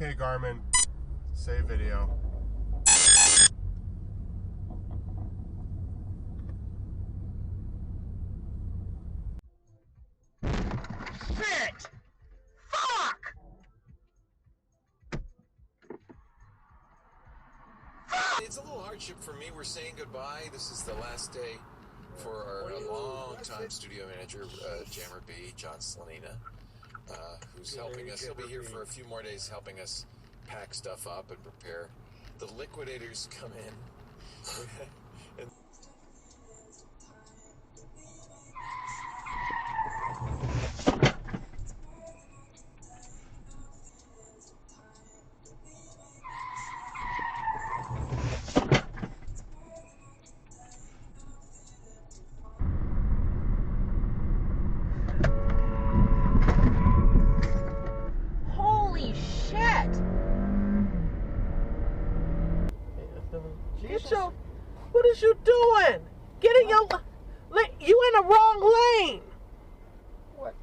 Okay, Garmin. Save video. Shit! Fuck! It's a little hardship for me. We're saying goodbye. This is the last day for our long-time studio manager, Jammer B, John Slanina, who's helping us. He'll be here for a few more days helping us pack stuff up and prepare. The liquidators come in. And Holy shit! Get your, what is you doing? Get in your, you in the wrong lane. What?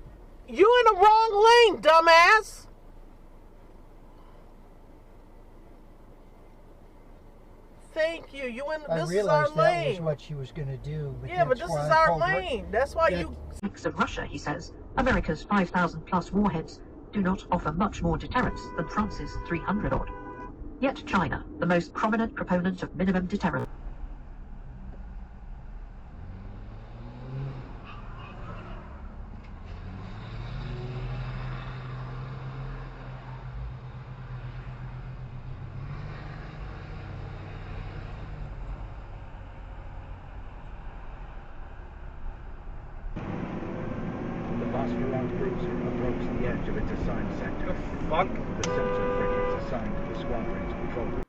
You in the wrong lane, dumbass. Thank you. You in, this is our that lane. was what she was going to do. Yeah, but this is our lane. That's why you... Of Russia, he says, America's 5,000 plus warheads do not offer much more deterrence than France's 300 odd. Yet China, the most prominent proponent of minimum deterrence, The Bosphorus cruiser approached the edge of its assigned sector. The fuck? The sensor frigates assigned to the squadron to patrol.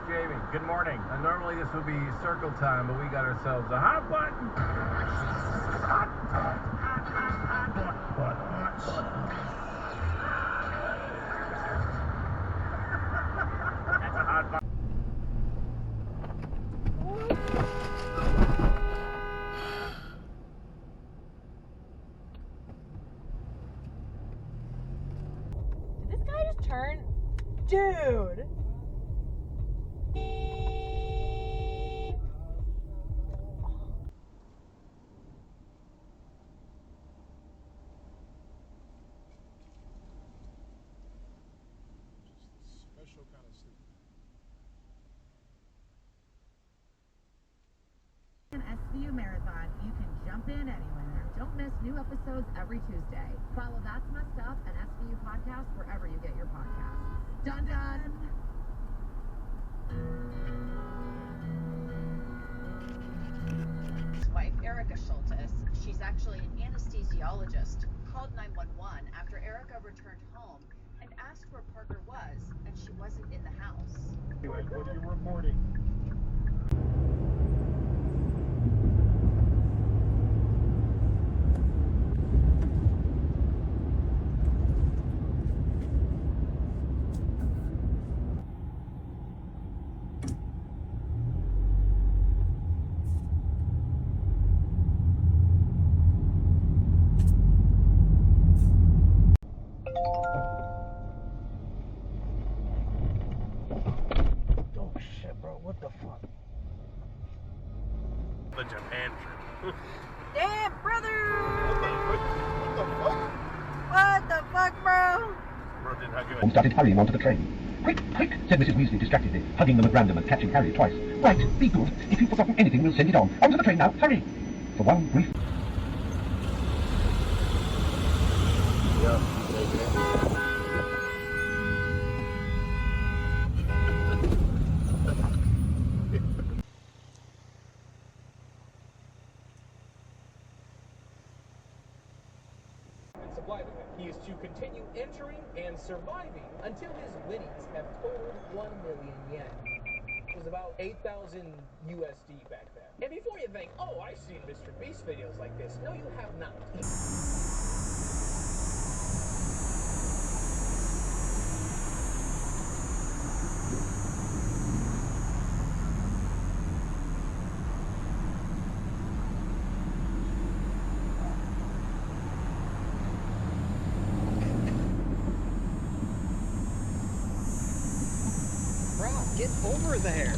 Jamie, good morning. Normally this would be circle time, but we got ourselves a hot button. Hot That's a hot button. Did this guy just turn? Dude. Special kind of soup. An SVU Marathon, you can jump in anywhere. Don't miss new episodes every Tuesday. Follow That's Messed Up and SVU Podcast wherever you get your podcasts. Done done! Wife, Erica Schultes, she's actually an anesthesiologist, called 911 after Erica returned home and asked where Parker was, and she wasn't in the house. Anyway, what are you reporting? Oh shit, bro. What the fuck? The Japan trip. Damn, brother. What the fuck? What the fuck, bro? Bro didn't have and good. started hurrying onto the train. Quick, quick, said Mrs. Weasley distractedly, hugging them at random and catching Harry twice. Right, be good. If you've forgotten anything, we'll send it on. Onto the train now, hurry! For one brief... Yeah, taking it. continue entering and surviving until his winnings have totaled 1 million yen. It was about 8,000 USD back then. And before you think, oh, I've seen Mr. Beast videos like this, no, you have not. Get over there!